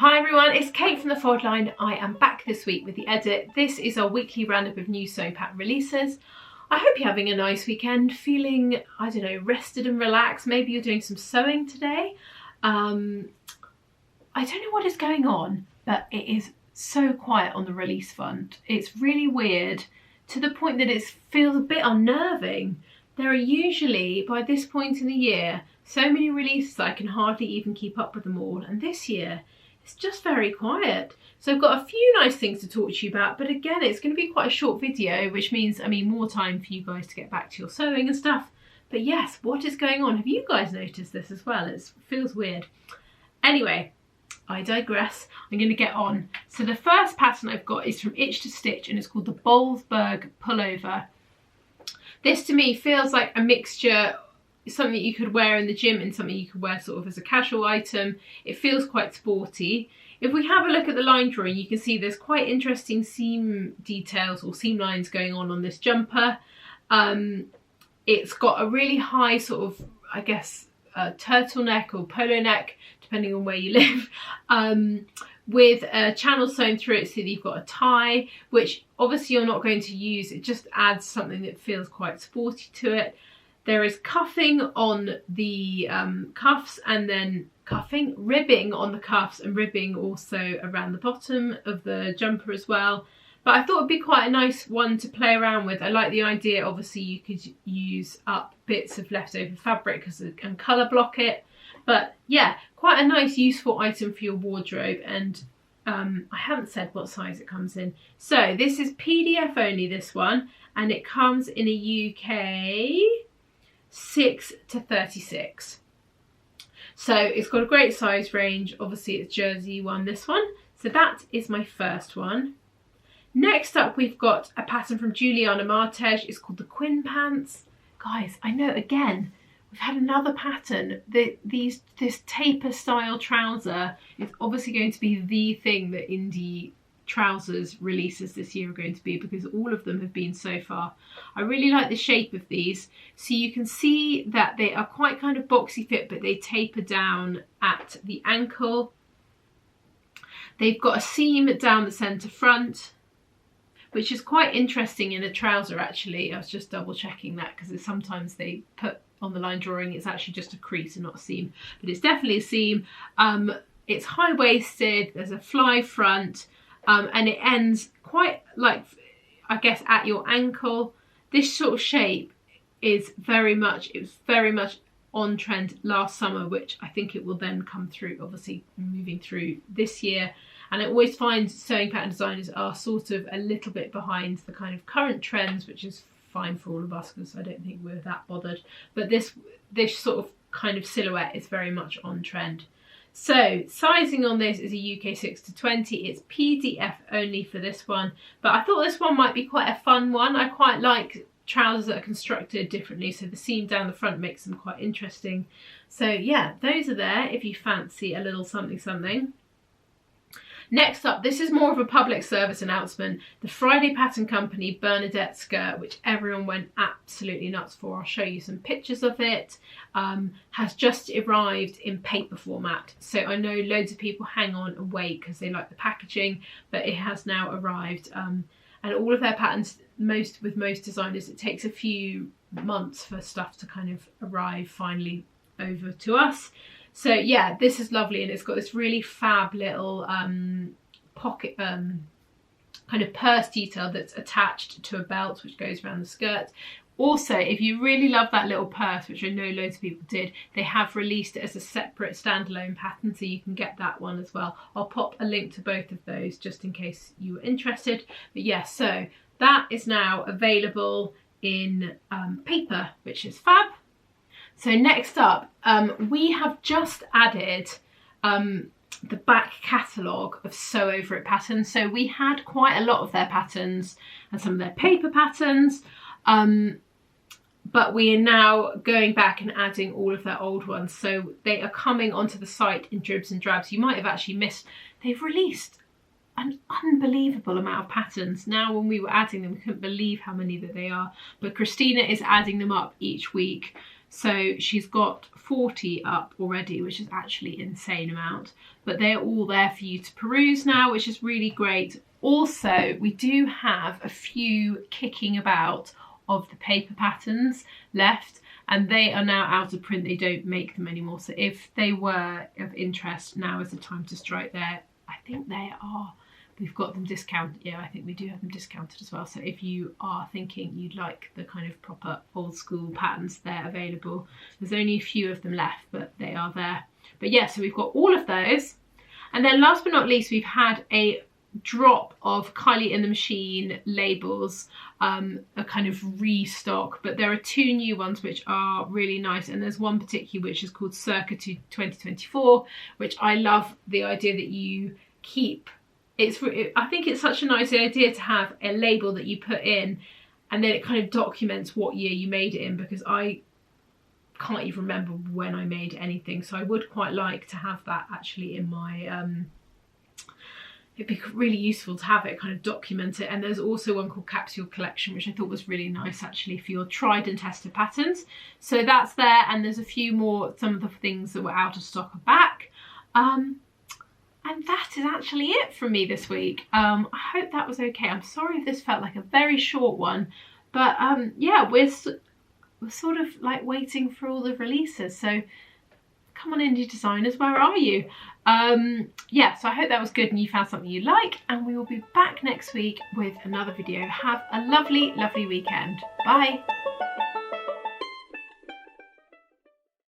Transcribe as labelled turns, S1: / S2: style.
S1: Hi everyone, it's Kate from The Fold Line. I am back this week with the edit. This is our weekly roundup of new sewing pattern releases. I hope you're having a nice weekend, feeling, I don't know, rested and relaxed. Maybe you're doing some sewing today. I don't know what is going on, but it is so quiet on the release front. It's really weird to the point that it feels a bit unnerving. There are usually, by this point in the year, so many releases I can hardly even keep up with them all. And this year, it's just very quiet. So I've got a few nice things to talk to you about, but again, it's going to be quite a short video, which means, more time for you guys to get back to your sewing and stuff. But yes, what is going on? Have you guys noticed this as well? It feels weird. Anyway, I digress. I'm going to get on. So the first pattern I've got is from Itch to Stitch, and it's called the Bollesberg Pullover. This to me feels like a mixture, something you could wear in the gym and something you could wear sort of as a casual item. It feels quite sporty. If we have a look at the line drawing, you can see there's quite interesting seam details or seam lines going on this jumper. It's got a really high sort of, I guess, turtleneck or polo neck, depending on where you live, with a channel sewn through it so that you've got a tie, which obviously you're not going to use. It just adds something that feels quite sporty to it. There is cuffing on the cuffs, and then ribbing on the cuffs, and ribbing also around the bottom of the jumper as well. But I thought it'd be quite a nice one to play around with. I like the idea, obviously you could use up bits of leftover fabric and colour block it. But yeah, quite a nice useful item for your wardrobe. And I haven't said what size it comes in. So this is PDF only, this one, and it comes in a UK 6 to 36. So it's got a great size range. Obviously it's jersey one, this one. So that is my first one. Next up, we've got a pattern from Juliana Martej. It's called the Quinn Pants. Guys, I know, again, we've had another pattern. This taper style trouser is obviously going to be the thing that indie trousers releases this year are going to be, because all of them have been so far. I really like the shape of these. So you can see that they are quite kind of boxy fit, but they taper down at the ankle. They've got a seam down the centre front, which is quite interesting in a trouser actually. I was just double checking that, because sometimes they put on the line drawing it's actually just a crease and not a seam, but it's definitely a seam. It's high-waisted, there's a fly front, and it ends quite like, I guess, at your ankle. This sort of shape is very much on trend last summer, which I think it will then come through, obviously moving through this year. And I always find sewing pattern designers are sort of a little bit behind the kind of current trends, which is fine for all of us because I don't think we're that bothered. But this sort of kind of silhouette is very much on trend. So sizing on this is a UK 6 to 20. It's PDF only for this one, but I thought this one might be quite a fun one. I quite like trousers that are constructed differently, so the seam down the front makes them quite interesting. So yeah, those are there if you fancy a little something. Next up, this is more of a public service announcement. The Friday Pattern Company Bernadette skirt, which everyone went absolutely nuts for. I'll show you some pictures of it. Has just arrived in paper format. So I know loads of people hang on and wait because they like the packaging, but it has now arrived. And all of their patterns, with most designers, it takes a few months for stuff to kind of arrive finally over to us. So yeah, this is lovely, and it's got this really fab little pocket kind of purse detail that's attached to a belt which goes around the skirt. Also, if you really love that little purse, which I know loads of people did, they have released it as a separate standalone pattern, so you can get that one as well. I'll pop a link to both of those just in case you were interested. But yeah, so that is now available in paper, which is fab. So next up, we have just added the back catalogue of Sew Over It patterns. So we had quite a lot of their patterns and some of their paper patterns, but we are now going back and adding all of their old ones. So they are coming onto the site in dribs and drabs. You might have actually missed, they've released an unbelievable amount of patterns. Now when we were adding them, we couldn't believe how many that they are, but Christina is adding them up each week. So she's got 40 up already, which is actually an insane amount, but they're all there for you to peruse now, which is really great. Also, we do have a few kicking about of the paper patterns left, and they are now out of print. They don't make them anymore. So if they were of interest, now is the time to strike there. I think they are, we've got them discounted. Yeah, I think we do have them discounted as well. So if you are thinking you'd like the kind of proper old school patterns, they're available. There's only a few of them left, but they are there. But yeah, so we've got all of those. And then last but not least, we've had a drop of Kylie and the Machine labels, a kind of restock, but there are 2 new ones which are really nice, and there's one particular which is called Circa 2024, which I love the idea that you keep. I think it's such a nice idea to have a label that you put in and then it kind of documents what year you made it in, because I can't even remember when I made anything, so I would quite like to have that actually in my it'd be really useful to have it, kind of document it. And there's also one called Capsule Collection, which I thought was really nice actually for your tried and tested patterns. So that's there, and there's a few more, some of the things that were out of stock are back. And that is actually it from me this week. I hope that was okay. I'm sorry if this felt like a very short one, but yeah, we're sort of like waiting for all the releases. So come on, indie designers, where are you? Yeah, so I hope that was good and you found something you like, and we will be back next week with another video. Have a lovely, lovely weekend. Bye.